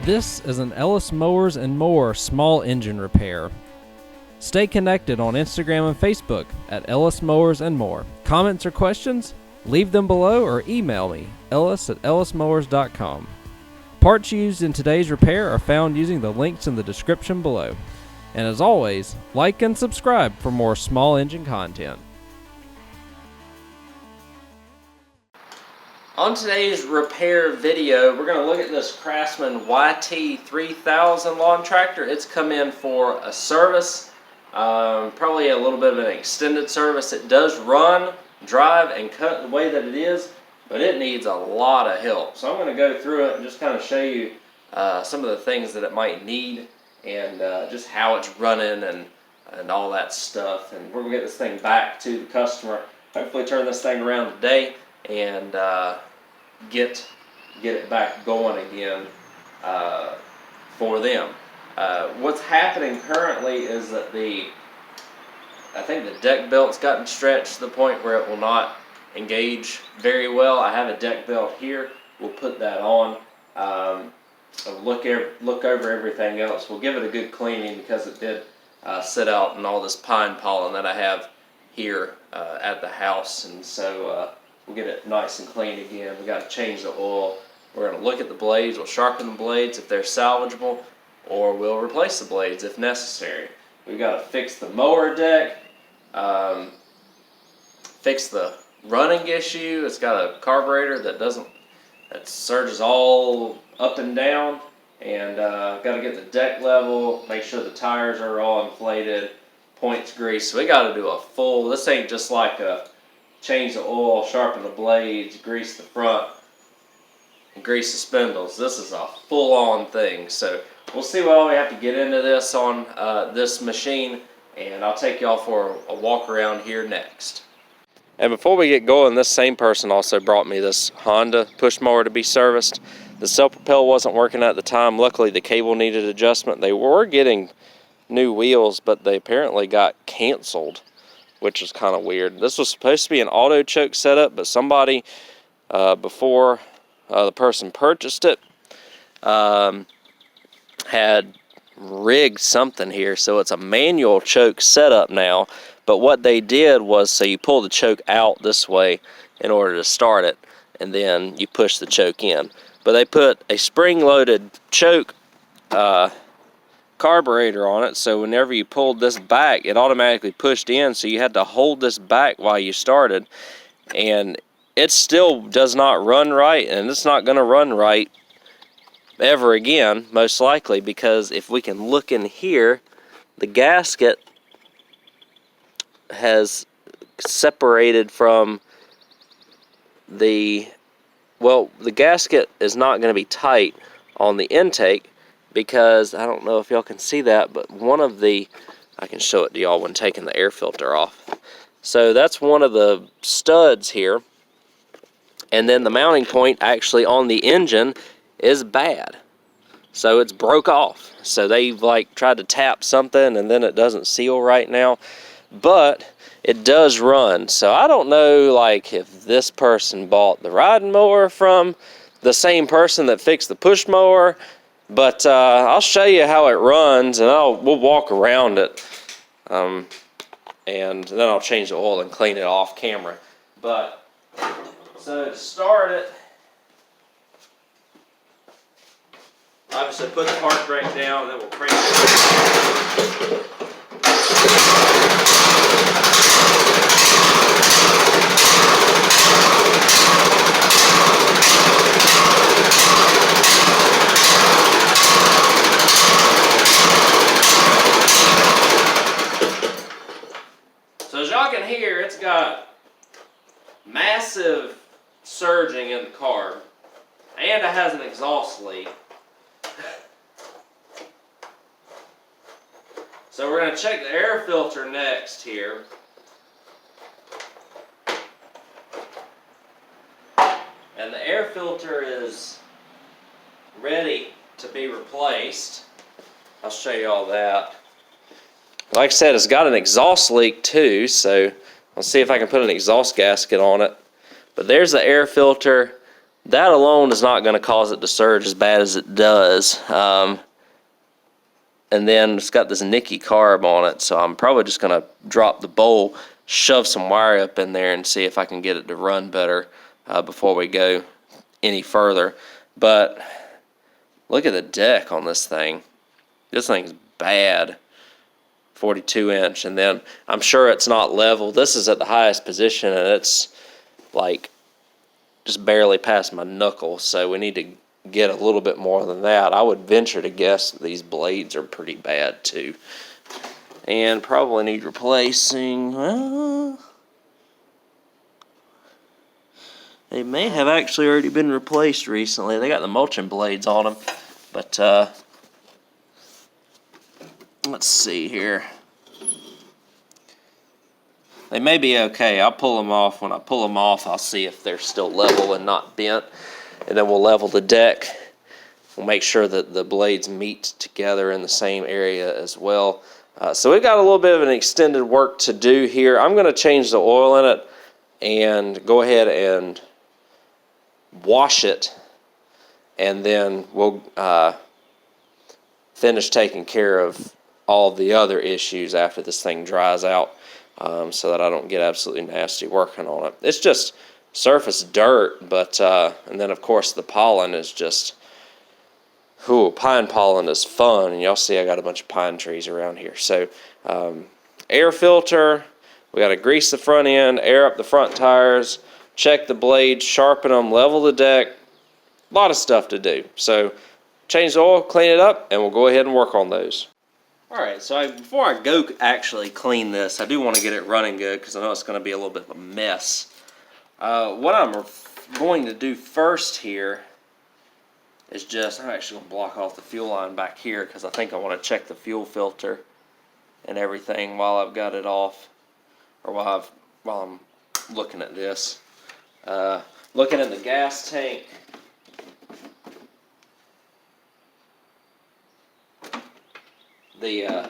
This is an Ellis Mowers and More small engine repair. Stay connected on Instagram and Facebook at Ellis Mowers and More. Comments or questions? Leave them below or email me, ellis@ellismowers.com. Parts used in today's repair are found using the links in the description below. And as always, like and subscribe for more small engine content. On today's repair video, we're going to look at this Craftsman YT3000 lawn tractor. It's come in for a service, probably a little bit of an extended service. It does run, drive, and cut the way that it is, but it needs a lot of help. So I'm going to go through it and just kind of show you some of the things that it might need and just how it's running and all that stuff. And we're going to get this thing back to the customer. Hopefully turn this thing around today and get it back going again for them. What's happening currently is that I think the deck belt's gotten stretched to the point where it will not engage very well. I have a deck belt here. We'll put that on. Look over everything else. We'll give it a good cleaning because it did sit out in all this pine pollen that I have here at the house, and so we'll get it nice and clean again. We got to change the oil. We're going to look at the blades. We'll sharpen the blades if they're salvageable, or we'll replace the blades if necessary. We've got to fix the mower deck, fix the running issue. It's got a carburetor that surges all up and down, and got to get the deck level, make sure the tires are all inflated, points greased. So we got to do a full. This ain't just like a change the oil, sharpen the blades, grease the front, and grease the spindles. This is a full-on thing. So we'll see what all we have to get into this on this machine, and I'll take y'all for a walk around here next. And before we get going, this same person also brought me this Honda push mower to be serviced. The self-propel wasn't working at the time. Luckily, the cable needed adjustment. They were getting new wheels, but they apparently got canceled, which is kind of weird. This was supposed to be an auto choke setup, but somebody before the person purchased it had rigged something here, so it's a manual choke setup now. But what they did was, so you pull the choke out this way in order to start it, and then you push the choke in. But they put a spring-loaded choke carburetor on it, so whenever you pulled this back, it automatically pushed in, so you had to hold this back while you started, and it still does not run right, and it's not going to run right ever again, most likely, because if we can look in here, the gasket has separated from the gasket is not going to be tight on the intake, because I don't know if y'all can see that, but I can show it to y'all when taking the air filter off. So that's one of the studs here, and then the mounting point actually on the engine is bad, so it's broke off. So they've tried to tap something, and then it doesn't seal right now, but it does run. So I don't know if this person bought the riding mower from the same person that fixed the push mower, but I'll show you how it runs, and we'll walk around it, and then I'll change the oil and clean it off camera. But so to start it, obviously put the park brake down, and then we'll crank it. So as y'all can hear, it's got massive surging in the carb, and it has an exhaust leak. So we're going to check the air filter next here. And the air filter is ready to be replaced. I'll show you all that. Like I said, it's got an exhaust leak too, so I'll see if I can put an exhaust gasket on it. But there's the air filter That alone is not going to cause it to surge as bad as it does. And then it's got this nicky carb on it, so I'm probably just going to drop the bowl, shove some wire up in there, and see if I can get it to run better before we go any further. But look at the deck on this thing. This thing's bad. 42 inch, and then I'm sure it's not level. This is at the highest position, and it's like just barely past my knuckle, so we need to get a little bit more than that. I would venture to guess that these blades are pretty bad too, and probably need replacing. Well, they may have actually already been replaced recently. They got the mulching blades on them, but let's see here. They may be okay. I'll pull them off. When I pull them off, I'll see if they're still level and not bent. And then we'll level the deck. We'll make sure that the blades meet together in the same area as well. So we've got a little bit of an extended work to do here. I'm going to change the oil in it and go ahead and wash it. And then we'll finish taking care of all the other issues after this thing dries out, so that I don't get absolutely nasty working on it. It's just surface dirt, but and then of course the pollen is just, pine pollen is fun, and y'all see I got a bunch of pine trees around here. So air filter, we got to grease the front end, air up the front tires, check the blades, sharpen them, level the deck. A lot of stuff to do. So change the oil, clean it up, and we'll go ahead and work on those. Alright, so before I go actually clean this, I do want to get it running good because I know it's going to be a little bit of a mess. What I'm going to do first here is just, I'm actually going to block off the fuel line back here because I think I want to check the fuel filter and everything while I've got it off, or while I'm looking at this. Looking in the gas tank. The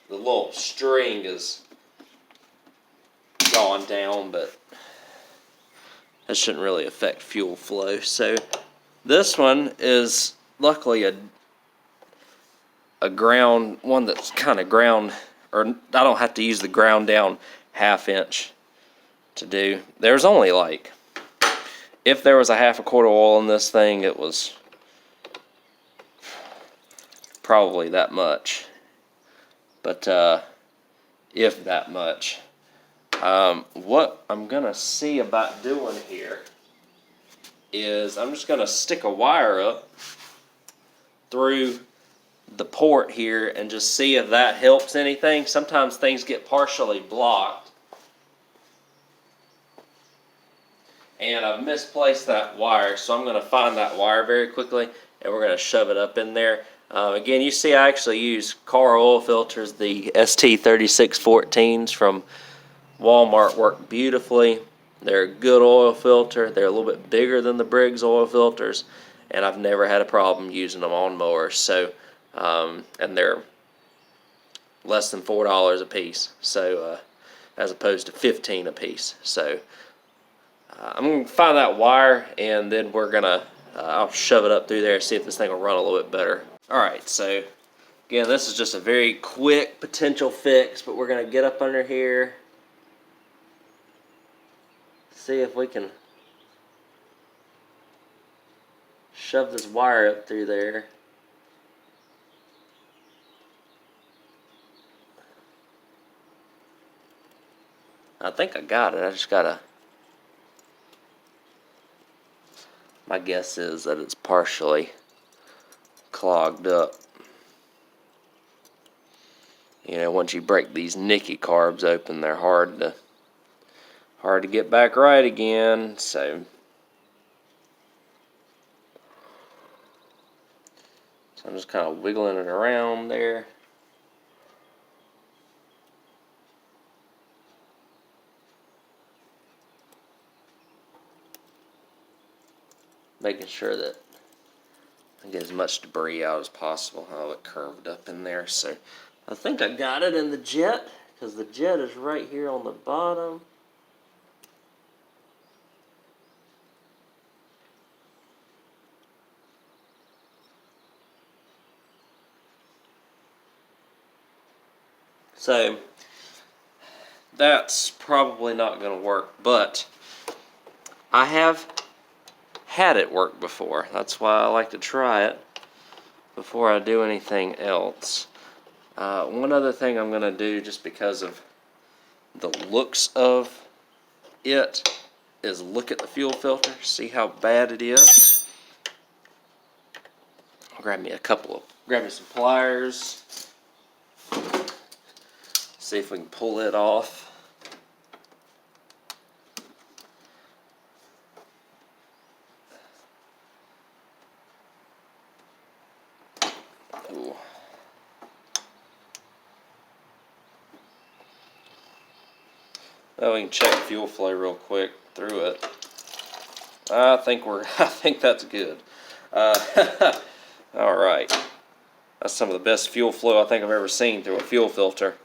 little string is gone down, but that shouldn't really affect fuel flow. So this one is luckily a ground one that's kind of ground, or I don't have to use the ground down 1/2 inch to do. There's only like, if there was a 1/2 quart of oil in this thing, it was probably that much. But if that much. What I'm going to see about doing here is I'm just going to stick a wire up through the port here and just see if that helps anything. Sometimes things get partially blocked. And I've misplaced that wire, so I'm going to find that wire very quickly, and we're going to shove it up in there. Again, you see I actually use car oil filters. The ST3614s from Walmart work beautifully. They're a good oil filter. They're a little bit bigger than the Briggs oil filters, and I've never had a problem using them on mowers. So, and they're less than $4 a piece, so as opposed to $15 a piece. So I'm going to find that wire, and then we're going to I'll shove it up through there and see if this thing will run a little bit better. Alright, so again, this is just a very quick potential fix, but we're going to get up under here, see if we can shove this wire up through there. I think I got it. I just got to... My guess is that it's partially clogged up. You know, once you break these nicky carbs open, they're hard to get back right again. So I'm just kind of wiggling it around there. Making sure that I get as much debris out as possible. How it curved up in there. So I think I got it in the jet, because the jet is right here on the bottom. So that's probably not going to work, but I have had it work before. That's why I like to try it before I do anything else. One other thing I'm going to do, just because of the looks of it, is look at the fuel filter, see how bad it is. I'll grab me some pliers, see if we can pull it off. Ooh. Well, we can check fuel flow real quick through it. I think that's good. All right, that's some of the best fuel flow I think I've ever seen through a fuel filter.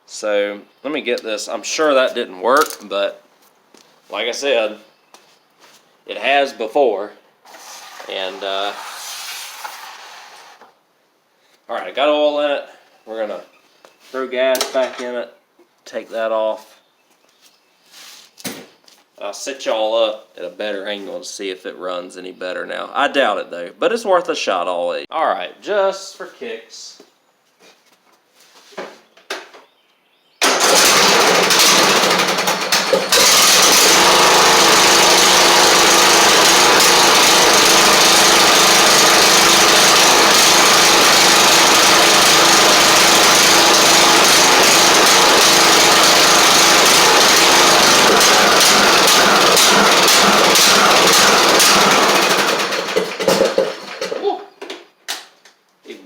So let me get this. I'm sure that didn't work, but like I said, it has before. And all right, I got oil in it. We're gonna throw gas back in it, take that off. I'll set y'all up at a better angle to see if it runs any better now. I doubt it though, but it's worth a shot always. All right, just for kicks.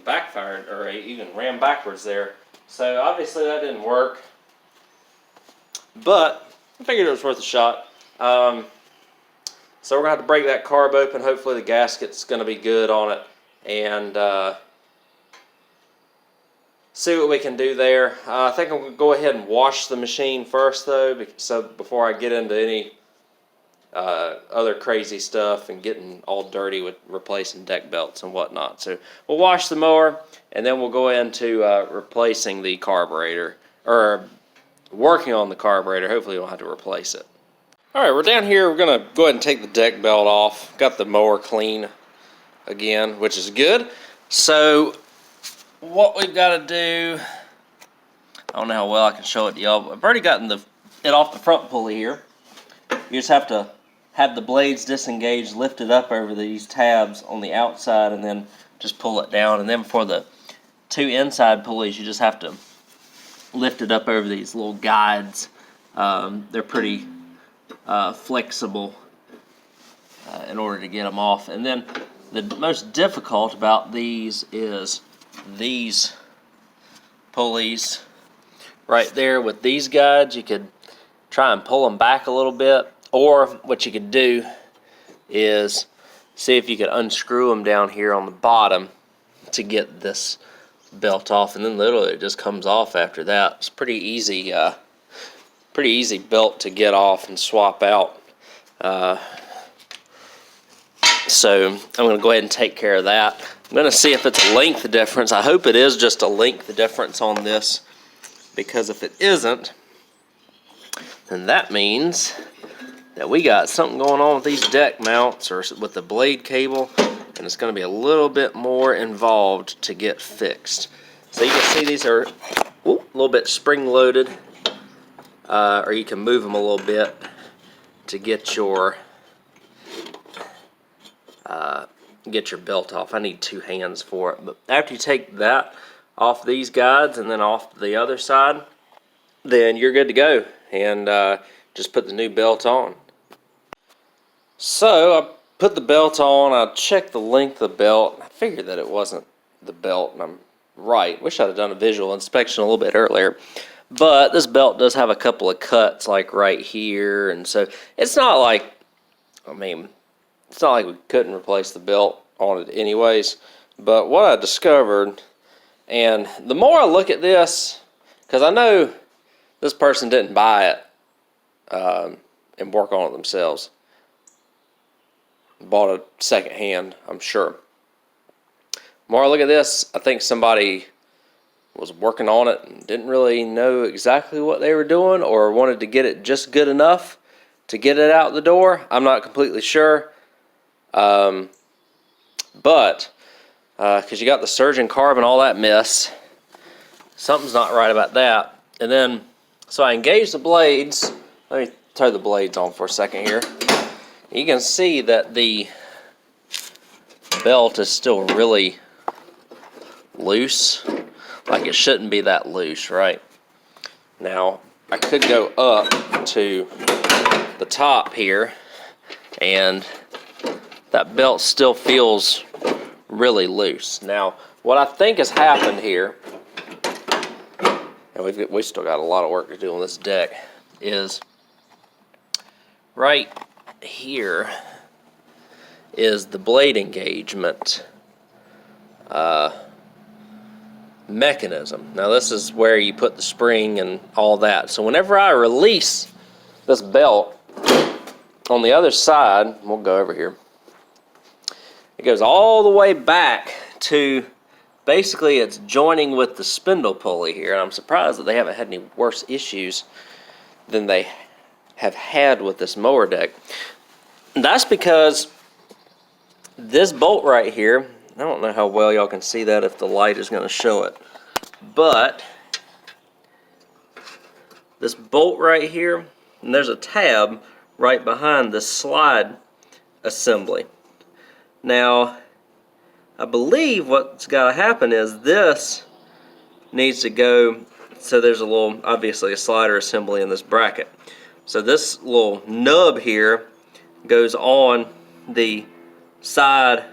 Backfired, or even ran backwards there. So obviously that didn't work, but I figured it was worth a shot. So we're gonna have to break that carb open. Hopefully the gasket's gonna be good on it, and see what we can do there. I think I'm gonna go ahead and wash the machine first though, so before I get into any other crazy stuff and getting all dirty with replacing deck belts and whatnot. So we'll wash the mower, and then we'll go into replacing the carburetor, or working on the carburetor. Hopefully we don't have to replace it. All right, we're down here. We're gonna go ahead and take the deck belt off. Got the mower clean again, which is good. So what we've got to do, I don't know how well I can show it to y'all, but I've already gotten it off the front pulley here. You just have to have the blades disengaged, lift it up over these tabs on the outside, and then just pull it down. And then for the two inside pulleys, you just have to lift it up over these little guides. They're pretty flexible in order to get them off. And then the most difficult about these is these pulleys right there with these guides. You could try and pull them back a little bit, or what you could do is see if you could unscrew them down here on the bottom to get this belt off, and then literally it just comes off after that. It's pretty easy belt to get off and swap out. So I'm going to go ahead and take care of that. I'm going to see if it's a length difference. I hope it is just a length difference on this, because if it isn't, then that means that we got something going on with these deck mounts or with the blade cable, and it's going to be a little bit more involved to get fixed. So you can see these are a little bit spring loaded, or you can move them a little bit to get your belt off. I need two hands for it, but after you take that off these guides and then off the other side, then you're good to go, and just put the new belt on. So I put the belt on. I checked the length of the belt. I figured that it wasn't the belt, and I'm right. Wish I'd have done a visual inspection a little bit earlier. But this belt does have a couple of cuts, like right here, and so it's not like, it's not like we couldn't replace the belt on it anyways. But what I discovered, and the more I look at this, because I know this person didn't buy it and work on it themselves. Bought it second hand, I'm sure. The more I look at this, I think somebody was working on it and didn't really know exactly what they were doing, or wanted to get it just good enough to get it out the door. I'm not completely sure. But because you got the surgeon carb and all that mess, something's not right about that. And then, so I engaged the blades. Let me throw the blades on for a second here. You can see that the belt is still really loose. Like it shouldn't be that loose, right? Now, I could go up to the top here, and that belt still feels really loose. Now, what I think has happened here, and we've still got a lot of work to do on this deck, is right here is the blade engagement mechanism. Now this is where you put the spring and all that. So whenever I release this belt on the other side, we'll go over here, it goes all the way back to basically it's joining with the spindle pulley here, and I'm surprised that they haven't had any worse issues than they have had with this mower deck. And that's because this bolt right here, I don't know how well y'all can see that if the light is going to show it, but this bolt right here, and there's a tab right behind the slide assembly. Now, I believe what's got to happen is this needs to go, so there's a little, obviously a slider assembly in this bracket. So this little nub here goes on the side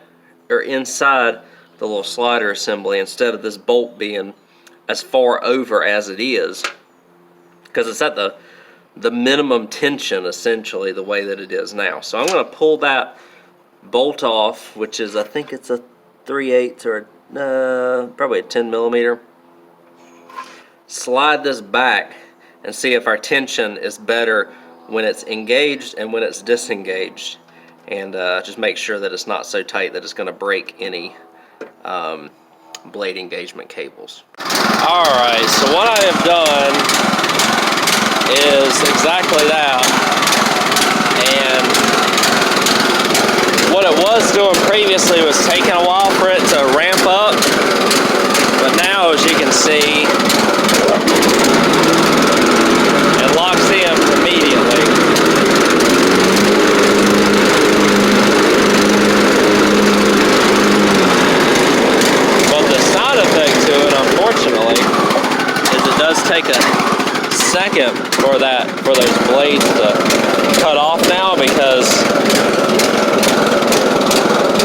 or inside the little slider assembly instead of this bolt being as far over as it is, because it's at the minimum tension essentially the way that it is now. So I'm going to pull that bolt off, which is, I think it's a 3/8 or probably a 10 millimeter. Slide this back and see if our tension is better when it's engaged and when it's disengaged, and just make sure that it's not so tight that it's going to break any blade engagement cables. Alright, so what I have done is exactly that, and what it was doing previously was taking a while for it to ramp up, but now, as you can see, it locks in immediately. But the side effect to it, unfortunately, is it does take a second for those blades to cut off now, because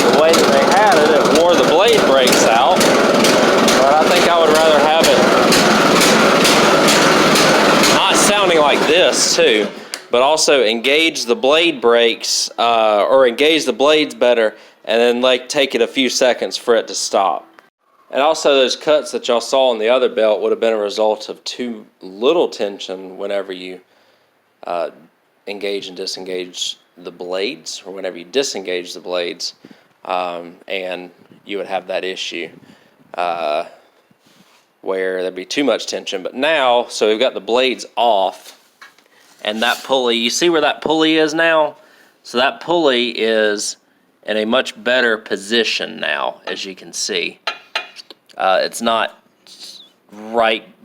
the way that they had it, it wore the blade brakes out. But I think I would rather have it not sounding like this too, but also engage the blade brakes or engage the blades better, and then like take it a few seconds for it to stop. And also those cuts that y'all saw on the other belt would have been a result of too little tension whenever you engage and disengage the blades, or whenever you disengage the blades, and you would have that issue where there'd be too much tension. But now, so we've got the blades off, and that pulley, you see where that pulley is now? So that pulley is in a much better position now, as you can see. It's not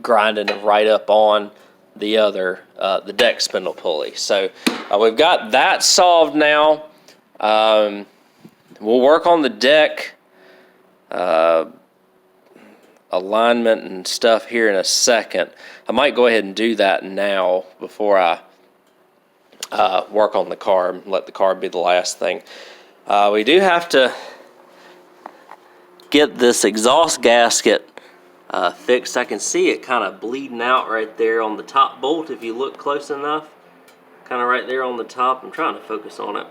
grinding right up on the other, the deck spindle pulley. So we've got that solved now. We'll work on the deck alignment and stuff here in a second. I might go ahead and do that now before I work on the carb. Let the carb be the last thing. We do have to get this exhaust gasket fixed. I can see it kind of bleeding out right there on the top bolt if you look close enough. Kind of right there on the top. I'm trying to focus on it.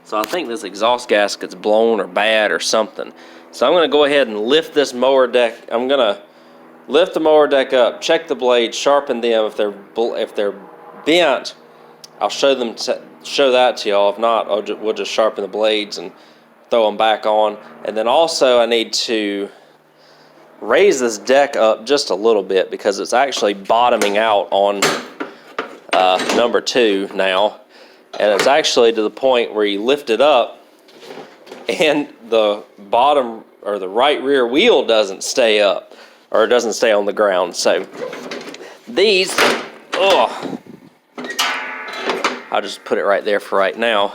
So I think this exhaust gasket's blown or bad or something. So I'm going to go ahead and lift this mower deck. I'm going to lift the mower deck up, check the blades, sharpen them. If they're bent, I'll show that to y'all. If not, we'll just sharpen the blades and throw them back on. And then also I need to raise this deck up just a little bit because it's actually bottoming out on number 2 now. And it's actually to the point where you lift it up and the bottom or the right rear wheel doesn't stay up, or it doesn't stay on the ground. So these, I'll just put it right there for right now,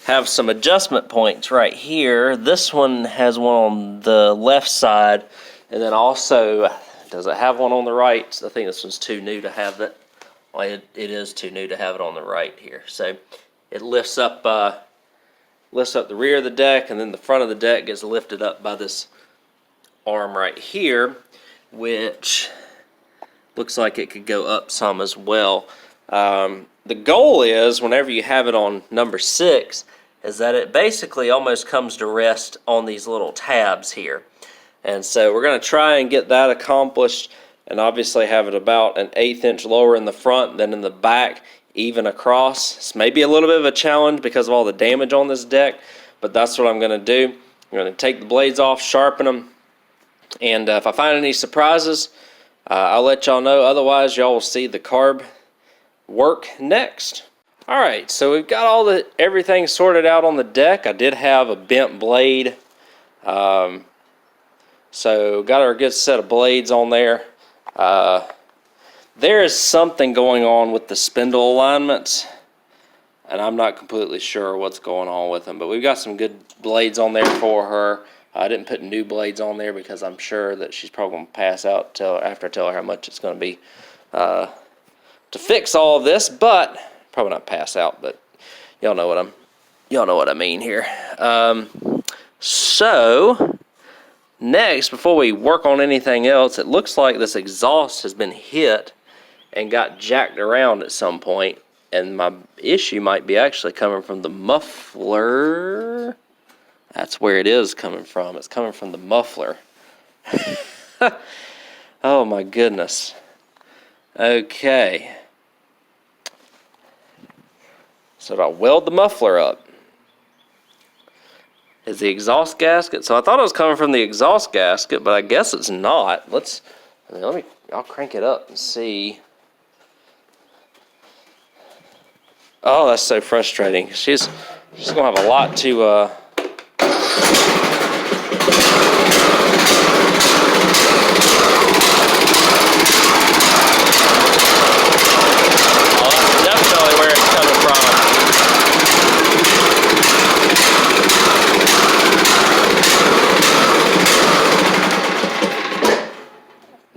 have some adjustment points right here. This one has one on the left side, and then also, does it have one on the right? I think this one's too new to have that. Well, it is too new to have it on the right here. So it lifts up the rear of the deck, and then the front of the deck gets lifted up by this arm right here, which looks like it could go up some as well. The goal is, whenever you have it on number 6, is that it basically almost comes to rest on these little tabs here. And so we're going to try and get that accomplished, and obviously have it about an 1/8 inch lower in the front than in the back, even across. It's maybe a little bit of a challenge because of all the damage on this deck, but that's what I'm going to do. I'm going to take the blades off, sharpen them, and if I find any surprises, I'll let y'all know. Otherwise, y'all will see the carb work next. Alright, so we've got everything sorted out on the deck. I did have a bent blade, so got our good set of blades on there. There is something going on with the spindle alignments, and I'm not completely sure what's going on with them, but we've got some good blades on there for her. I didn't put new blades on there because I'm sure that she's probably going to pass out after I tell her how much it's going to be to fix all of this, but probably not pass out, but y'all know what I mean here. So next, before we work on anything else, it looks like this exhaust has been hit and got jacked around at some point, and my issue might be actually coming from the muffler. That's where it is coming from. It's coming from the muffler. Oh my goodness. Okay. So I weld the muffler up. Is the exhaust gasket? So I thought it was coming from the exhaust gasket, but I guess it's not. I'll crank it up and see. Oh, that's so frustrating. She's gonna have a lot to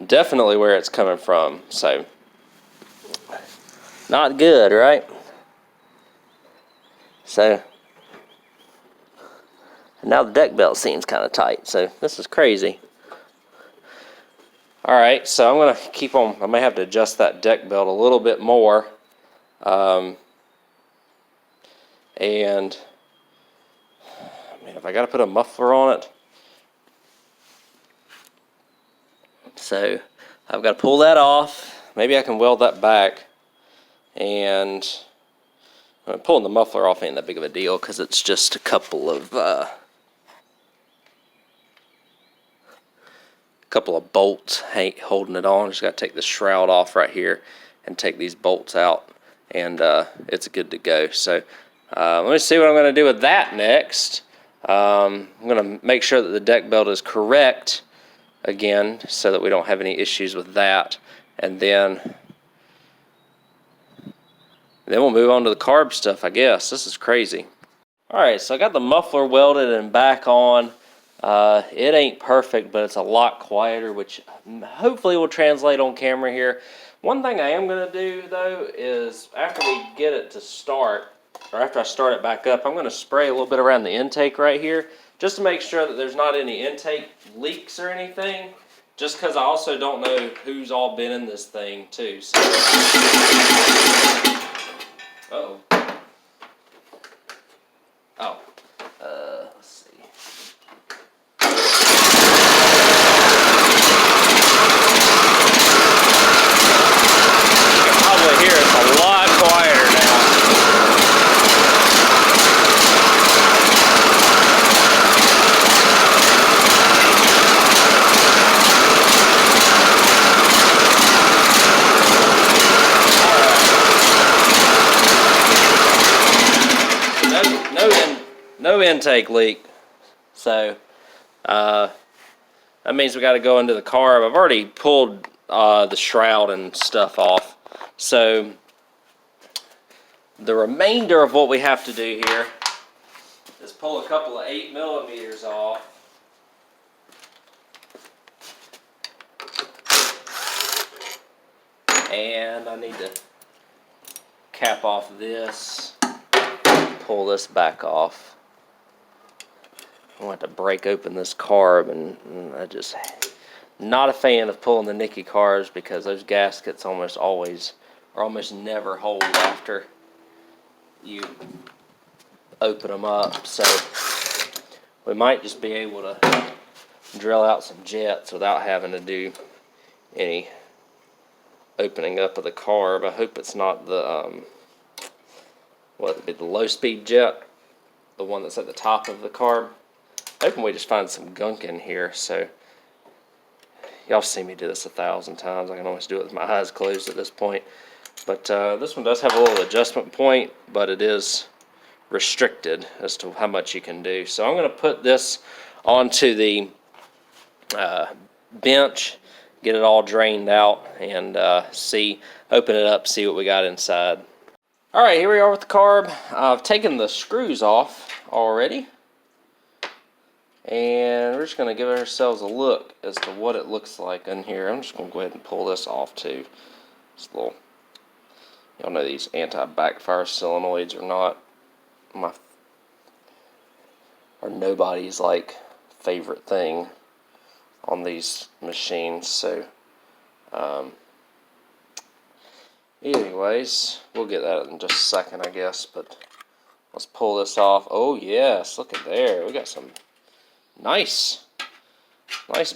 definitely where it's coming from. So not good, right? So now the deck belt seems kind of tight, so this is crazy. Alright, so I'm going to keep on, I may have to adjust that deck belt a little bit more. And I mean, if I got to put a muffler on it, so I've got to pull that off. Maybe I can weld that back, and pulling the muffler off ain't that big of a deal because it's just a couple of bolts holding it on. Just got to take the shroud off right here and take these bolts out, and it's good to go. So let me see what I'm going to do with that next. I'm going to make sure that the deck belt is correct again so that we don't have any issues with that, and then we'll move on to the carb stuff, I guess. This is crazy. Alright, so I got the muffler welded and back on. It ain't perfect, but it's a lot quieter, which hopefully will translate on camera here. One thing I am going to do, though, is after we get it to start, or after I start it back up, I'm going to spray a little bit around the intake right here, just to make sure that there's not any intake leaks or anything, just because I also don't know who's all been in this thing, too. So. Uh-oh. Oh. Let's see. You can probably hear it's a lot quieter now. no intake leak. So that means we got to go into the carb. I've already pulled the shroud and stuff off. So the remainder of what we have to do here is pull a couple of 8mm off. And I need to cap off this, pull this back off. I want to break open this carb, and I just not a fan of pulling the Nicky carbs because those gaskets almost always or almost never hold after you open them up. So we might just be able to drill out some jets without having to do any opening up of the carb. I hope it's not the what would be the low speed jet, the one that's at the top of the carb. Hoping we just find some gunk in here. So y'all see me do this 1,000 times. I can almost do it with my eyes closed at this point. But this one does have a little adjustment point, but it is restricted as to how much you can do. So I'm going to put this onto the bench, get it all drained out, and open it up, see what we got inside. Alright, here we are with the carb. I've taken the screws off already, and we're just going to give ourselves a look as to what it looks like in here. I'm just going to go ahead and pull this off too. It's a little, y'all know these anti-backfire solenoids are not nobody's like favorite thing on these machines. So anyways, we'll get that in just a second, I guess, but let's pull this off. Oh yes, look at there, we got some nice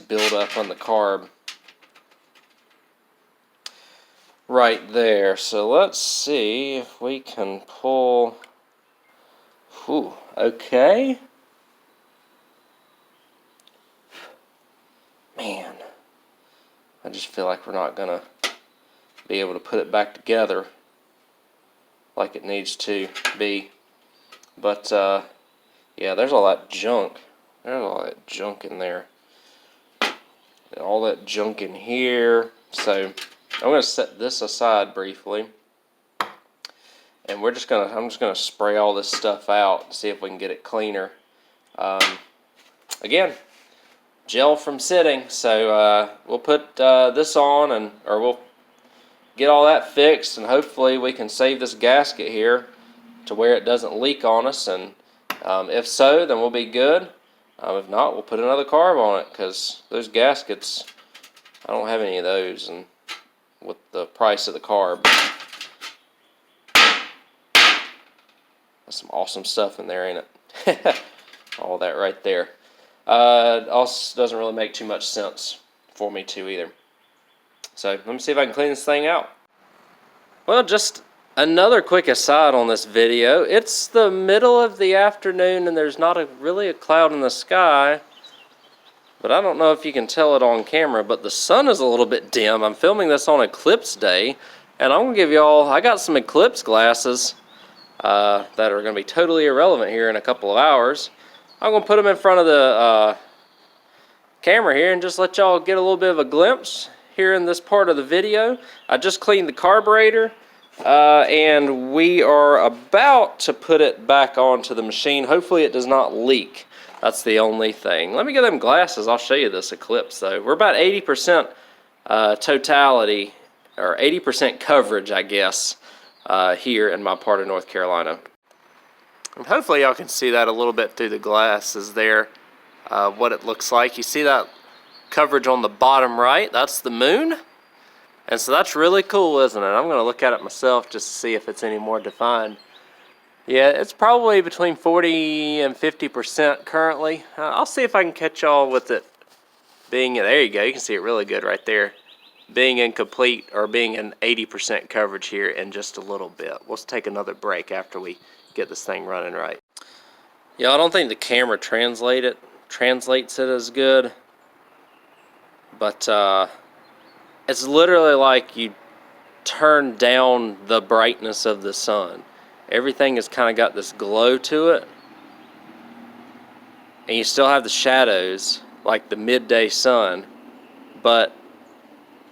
build up on the carb right there. So let's see if we can pull. Ooh, okay. Man, I just feel like we're not gonna be able to put it back together like it needs to be. But yeah, there's all that junk. There's all that junk in there. And all that junk in here. So I'm gonna set this aside briefly. And I'm just gonna spray all this stuff out and see if we can get it cleaner. Again, gel from sitting, so we'll put this on, or we'll get all that fixed, and hopefully we can save this gasket here to where it doesn't leak on us. And if so, then we'll be good. If not, we'll put another carb on it, because those gaskets, I don't have any of those, and with the price of the carb, there's some awesome stuff in there, ain't it? All that right there. Also doesn't really make too much sense for me to either. So let me see if I can clean this thing out. Well, just another quick aside on this video. It's the middle of the afternoon and there's not really a cloud in the sky. But I don't know if you can tell it on camera, but the sun is a little bit dim. I'm filming this on eclipse day, and I'm going to give y'all, I got some eclipse glasses that are going to be totally irrelevant here in a couple of hours. I'm going to put them in front of the camera here and just let y'all get a little bit of a glimpse here in this part of the video. I just cleaned the carburetor and we are about to put it back onto the machine. Hopefully it does not leak. That's the only thing. Let me get them glasses. I'll show you this eclipse though. We're about 80% totality, or 80% coverage, I guess, here in my part of North Carolina. And hopefully y'all can see that a little bit through the glasses there, what it looks like. You see that coverage on the bottom right? That's the moon. And so that's really cool, isn't it? I'm going to look at it myself just to see if it's any more defined. Yeah, it's probably between 40 and 50% currently. I'll see if I can catch y'all with it being, there you go, you can see it really good right there. Being incomplete, or being in 80% coverage here in just a little bit. We'll take another break after we get this thing running right. Yeah, I don't think the camera translates it as good, but it's literally like you turn down the brightness of the sun. Everything has kind of got this glow to it. and you still have the shadows like the midday sun, and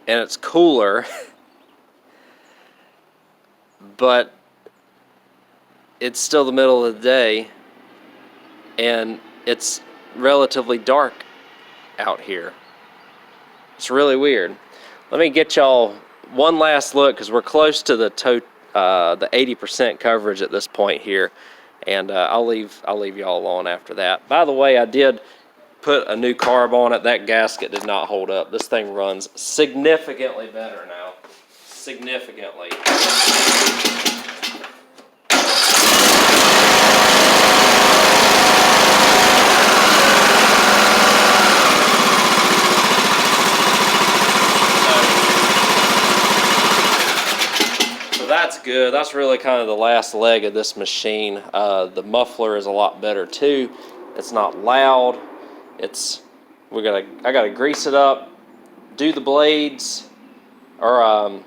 it's cooler, but it's still the middle of the day and it's relatively dark out here. It's really weird. Let me get y'all one last look, because we're close to the 80% coverage at this point here, and I'll leave y'all alone after that. By the way, I did put a new carb on it. That gasket did not hold up. This thing runs significantly better now. Significantly. That's good. That's really kind of the last leg of this machine. The muffler is a lot better too. It's not loud. I gotta grease it up, do the blades, or I've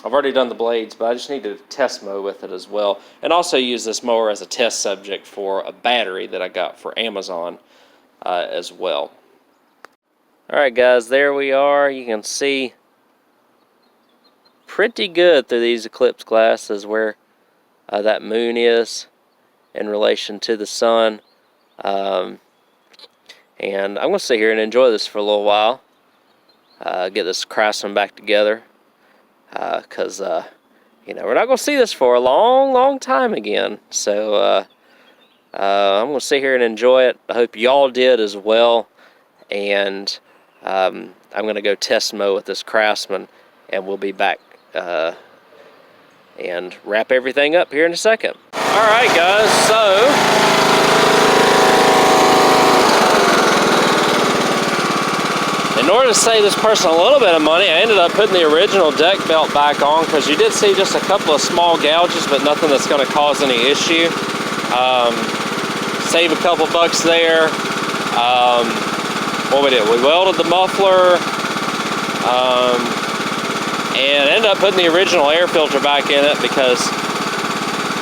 already done the blades, but I just need to test mow with it as well, and also use this mower as a test subject for a battery that I got for Amazon as well. All right, guys, there we are. You can see pretty good through these eclipse glasses where that moon is in relation to the sun. And I'm going to sit here and enjoy this for a little while. Get this Craftsman back together. Because, we're not going to see this for a long, long time again. So, I'm going to sit here and enjoy it. I hope y'all did as well. And I'm going to go test mow with this Craftsman. And we'll be back and wrap everything up here in a second. Alright guys, so in order to save this person a little bit of money, I ended up putting the original deck belt back on, because you did see just a couple of small gouges, but nothing that's going to cause any issue. Save a couple bucks there. What we did, we welded the muffler, and ended up putting the original air filter back in it, because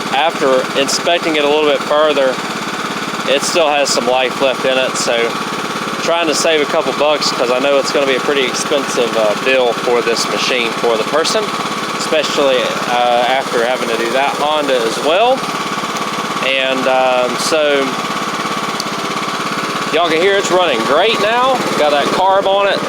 after inspecting it a little bit further, it still has some life left in it. So trying to save a couple bucks, because I know it's going to be a pretty expensive bill for this machine for the person, especially after having to do that Honda as well. And so y'all can hear it's running great now. Got that carb on it.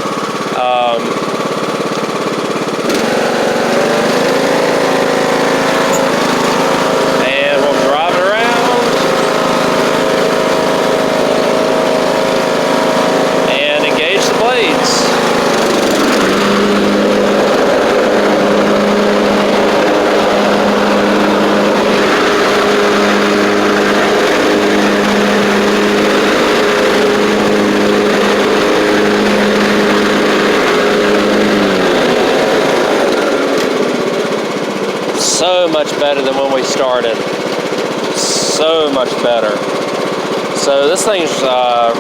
So much better than when we started. So much better. So this thing's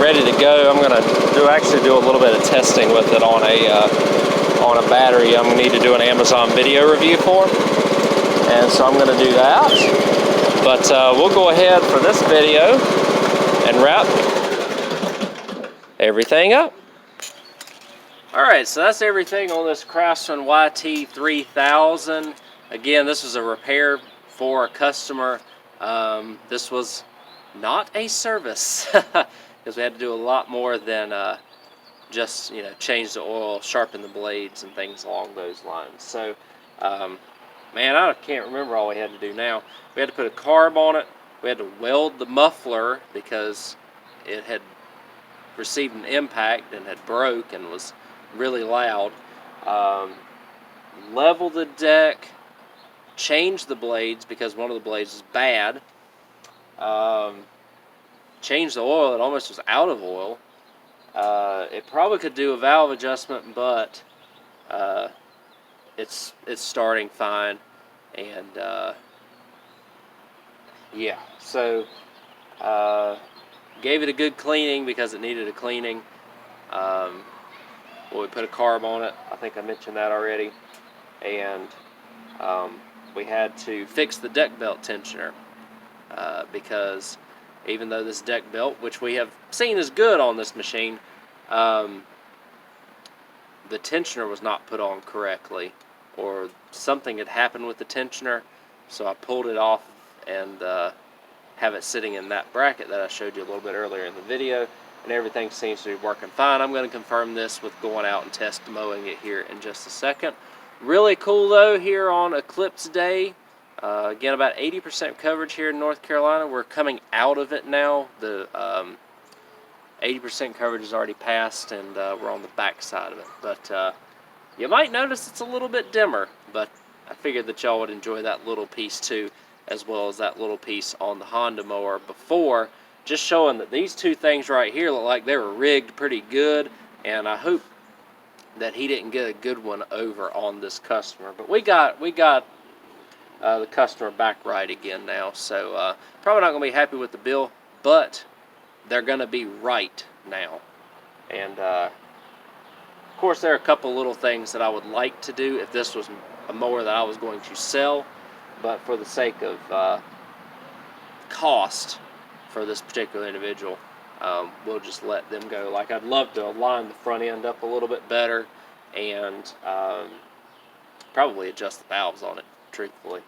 ready to go. I'm gonna actually do a little bit of testing with it on a battery. I'm gonna need to do an Amazon video review for, and so I'm gonna do that. But we'll go ahead for this video and wrap everything up. Alright, so that's everything on this Craftsman YT3000. Again, this was a repair for a customer. This was not a service, because we had to do a lot more than just change the oil, sharpen the blades, and things along those lines. So, man, I can't remember all we had to do now. We had to put a carb on it. We had to weld the muffler because it had received an impact and had broke and was really loud. Level the deck, change the blades because one of the blades was bad. Change the oil, it almost was out of oil. It probably could do a valve adjustment, but it's starting fine. And yeah, so gave it a good cleaning because it needed a cleaning. Well, we put a carb on it. I think I mentioned that already. And we had to fix the deck belt tensioner because even though this deck belt, which we have seen is good on this machine, the tensioner was not put on correctly, or something had happened with the tensioner, so I pulled it off and have it sitting in that bracket that I showed you a little bit earlier in the video, and everything seems to be working fine. I'm going to confirm this with going out and test mowing it here in just a second. Really cool though, here on Eclipse Day. Again, about 80% coverage here in North Carolina. We're coming out of it now. The 80% coverage is already passed, and we're on the back side of it. But you might notice it's a little bit dimmer, but I figured that y'all would enjoy that little piece too, as well as that little piece on the Honda mower before, just showing that these two things right here look like they were rigged pretty good, and I hope that he didn't get a good one over on this customer. But we got the customer back right again now, so probably not going to be happy with the bill, but they're going to be right now. And of course, there are a couple little things that I would like to do if this was a mower that I was going to sell, but for the sake of cost for this particular individual, we'll just let them go. Like, I'd love to line the front end up a little bit better and probably adjust the valves on it, truthfully.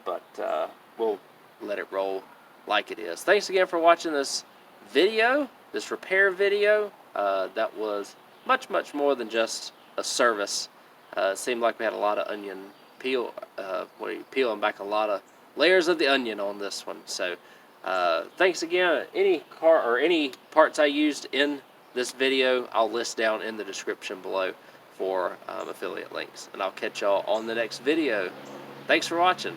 But we'll let it roll like it is. Thanks again for watching this video, this repair video. That was much more than just a service. It seemed like we had a lot of onion peel, peeling back a lot of layers of the onion on this one. So thanks again. Any parts I used in this video, I'll list down in the description below for affiliate links. And I'll catch y'all on the next video. Thanks for watching.